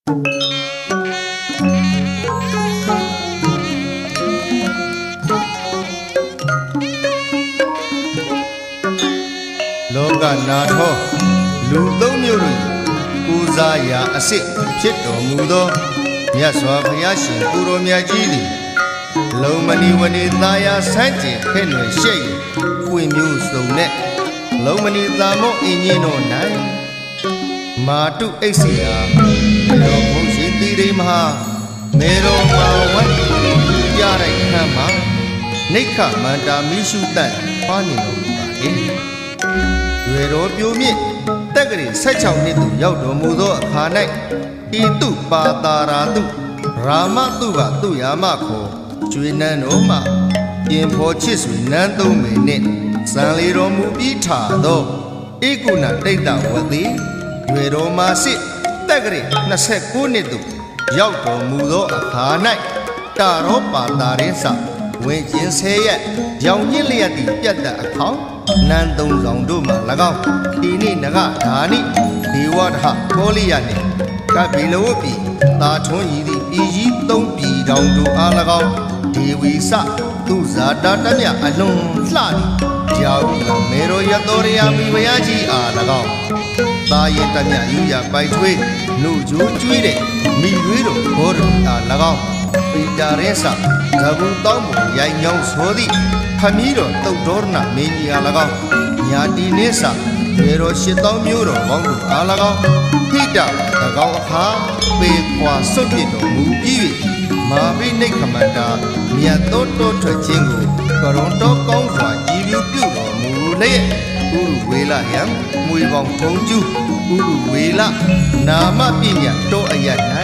လောကနာထောလူသုံးမျိုးတို့ကိုးစားရာအစစ်ဖြစ်တော်မူသောမြတ်စွာဘုရားရှင်ကိုရောမြတ်ကြီးသည်လုံမဏီဝနေသားယာဆန်းကျင်ဖဲ့လွယ်ရှေ့ပွင့်မျိုးစုံနဲ့လုံမဏီသာမောအင်းကြီးတို့၌မာတုအိတ်စီယာမေတော်ဘုံရှင်တိရိမဟာမေတော်မာဝတ်ပြတဲ့ခမ်းမှာနိခမန္တာမိရှုတတ်ဖွားနေတော်မူပါလေရွယ်တော်ပြိုမြင့်တက္ကရီ16နှစ်သို့ရောက်တော်မူသောအခါ၌ဤတုပါတာရာတုရာမတုကတုယာမခောကျွေးနန်းတော်မှပြင်ဖော်ချစ်ဆွေနန်းသုံးမေနှင့်ဇံလေတော်မူပြီးထာသောဧကုဏတိတ်တဝတိရွယ်တော်မှာစစ်တက္ကရီ29နှစ်သို့ရောက်တော်မူသောအခါ၌တာရောပါတာရင်းစဝင်ကျင်10ရက်ရောင်ညစ်လျက်သည့်ပြတ်တအခေါင်နန်းသုံးဆောင်တို့မှ၎င်းဒီနေ့နဂဓာနိဒေဝဒဟကောလိယနှင့်ကဗေလဝပြည်သာထွန်းရည်သည့်ဤကြီး3ပြည်တောင်တို့အား၎င်းဒေဝီစသူဇာတာတမြအလွန်လှသည်ရောက်လာမေရောရတော်ရယာမိဘရားကြီးအား၎င်းသာရင်တမြယူရပိုက်ထွေးနှုတ်ကြိုးကျွေးတဲ့မိရွေးတော်ဘောတော်အား၎င်းပိတာရဲစဇဂုတောင်းမူရိုင်ညောင်းဆိုသည့်ခမည်းတော်တုတ်တော်နာမင်းကြီးအား၎င်းညာတီနေစရေတော်8000မျိုးတော်ကောင်းတို့အား၎င်းခိတ၎င်းအခါပေခွာစွတ်ပြစ်တော်မူပြီး၍မာဘိနိခမန္တာမြတ်သောတောထွက်ခြင်းကိုကရုံတော်ကောင်းစွာကြည်ပြုပြုတော်မူလျက်ဥရဝေလယံမွေပေါင်းထုံကျူးဥရဝေလနာမပညာတောအယတ်၌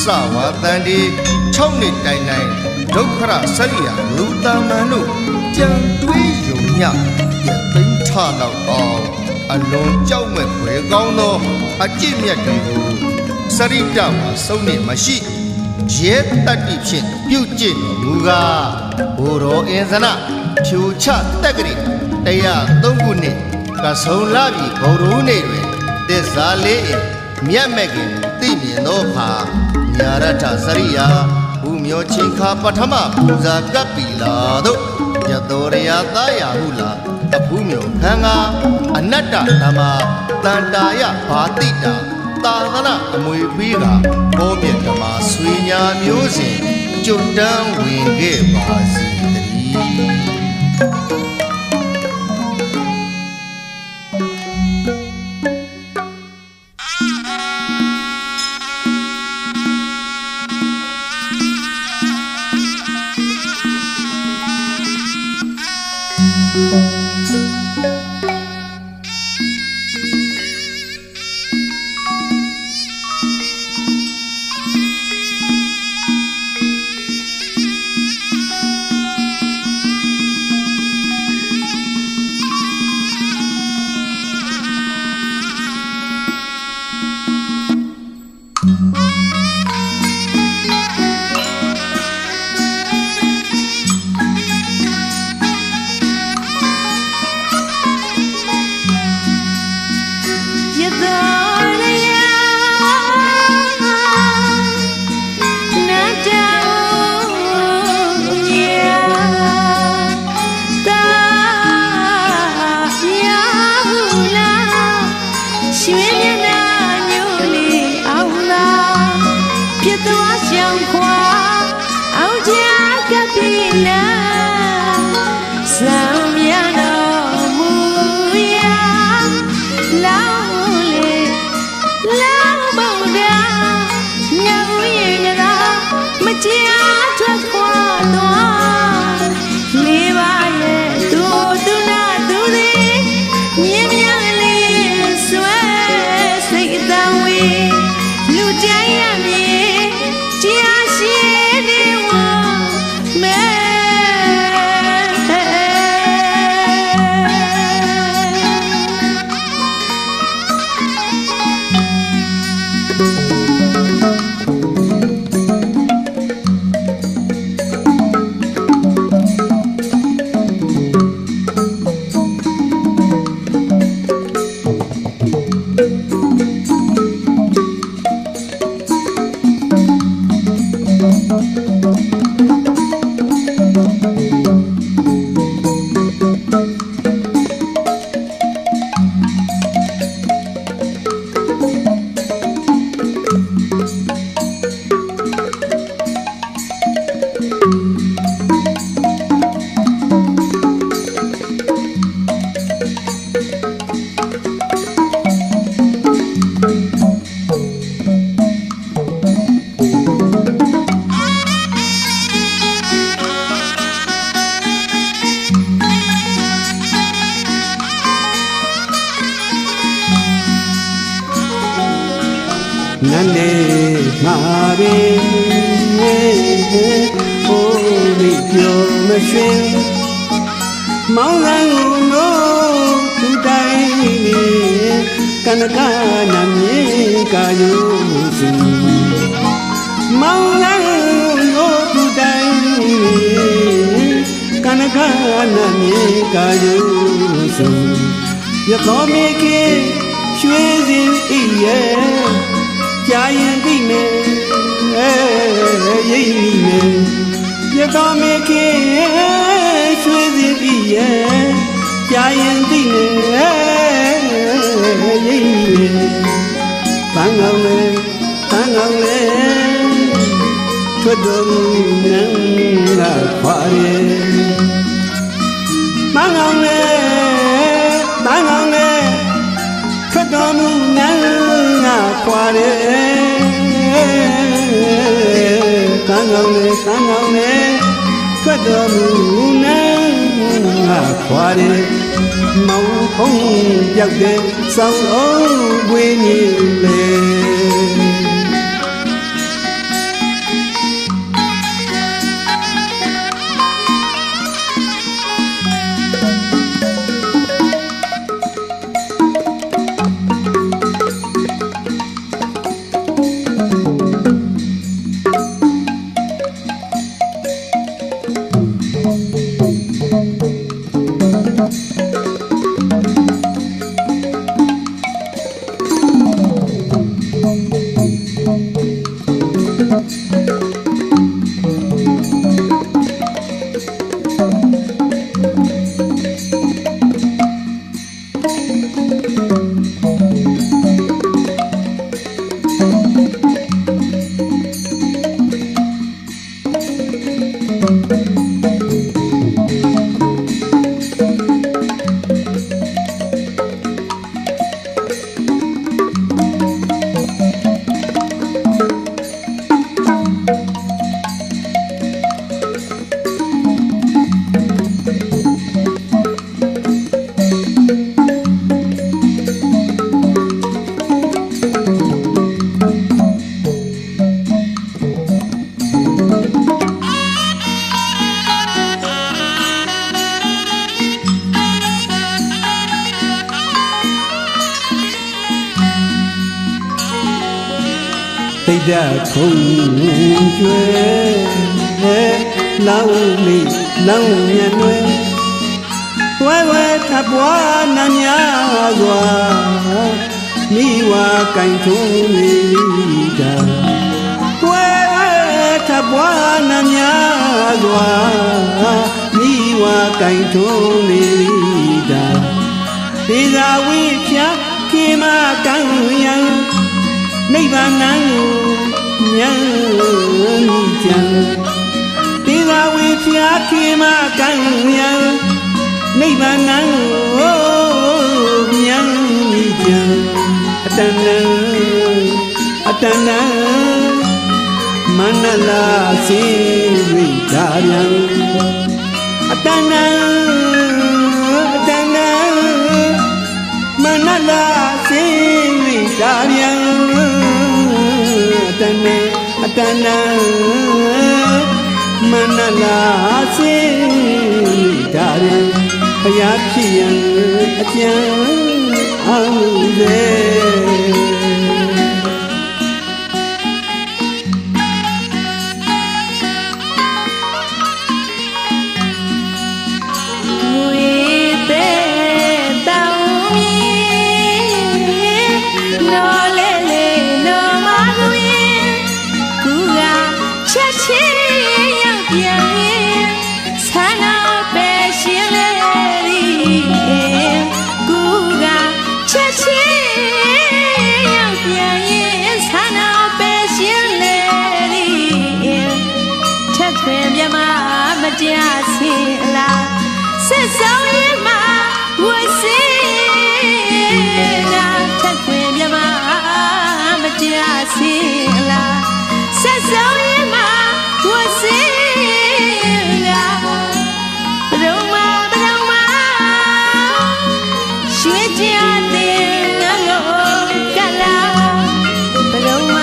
စဝါတန်ဒီ6နှစ်တိုင်တိုင်ဒုက္ခရဆရိယာလူတာမန်တို့ကြံတွေးယုံညရသိမ်းထလောက်အောင်အလွန်ကြောက်မဲ့ခွေကောင်းသောအကျင့်မြတ်တွေကိုစရိတမှာစုံနေမရှိရဲတတ္တိဖြင့်ပြုကျင့်တော်မူကားဘိုရောအင်ဇနဖြူချတက္ကရီ103ခုနှစ်ကဆုံလပြည်ဘုံရူးနေ့တွင်သစ္စာလေးမြတ်မဲ့ခင်သိမြင်သောအခါညာရထစရိယာဘူမျောချင်းခါပထမပူဇာကပ်ပီလာတို့ရတော်ရယာသားရဟုလာအဖူးမျောခံငါအနတ္တဓမ္မတန်တာယဘာတိတာသာသနာအမွေပေးကဘောပြဓမ္မဆွေညာမျိုးစဉ်ကျွတ်တန်းဝင်ခဲ့ပါစီတည်း နန်းနေငါပင်ဟိုးမိပြောမရွှင်မောင်လန်းကိုလို့သူတိုင်းကနကနာမြေကာယုစုမောင်လန်းကိုလို့သူတိုင်းကနကနာမြေကာယုစုရတော်မေကေရွှေစင်ဤရဲ့ကြာရင်သိမယ်ရိပ်မိမယ်ရတော်မေကေရွှေစင်ဤရဲ့ကြာရင်သိမယ်ရိပ်မိမယ်တန်ကောင်းလေထွက်တော်မူနံကခွာရဲတန်ကောင်းလေထွက်တော်မူနံကခွာရဲတန်ကောင်းလေထွက်တော်မူနံကခွာရဲမောင်ဖုံးပြောက်တဲ့ဆောင်းအောင်ဝင်းကြီးလေတိတ်တခုံကျွဲလောင်းမိလောင်းမြတ်ွယ်ဝဲဝဲထပွားနများစွာမိဝါကင်ထုံးနေတာဝဲဝဲထပွားနများစွာမိဝါကင်ထုံးနေတာဒီသာဝိဖြာခေမကံယံနိဗ္ဗာန်ကိုဉာဏ်မိကြံတေဝဝေဖျားခေမကံယံနိဗ္ဗာန်ကိုဉာဏ်မိကြံအတဏံမနလာစေဝိဒါယံအတဏံမနလာစေဝိဒါယံအတဏမနလာစေဒါရဘုရားဖြစ်ရန်အကျံအောင်စေတရားစင်လားဆက်ဆောင်ရင်မှာဝစင်နာထက်ခွင်မြမမတရားစင်လားဆက်ဆောင်ရင်မှာဝစင်လားဘရုံမရွှေကြတဲ့ငါရောကလာဘရုံမ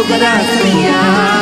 ဒုက္ခရစရိယာ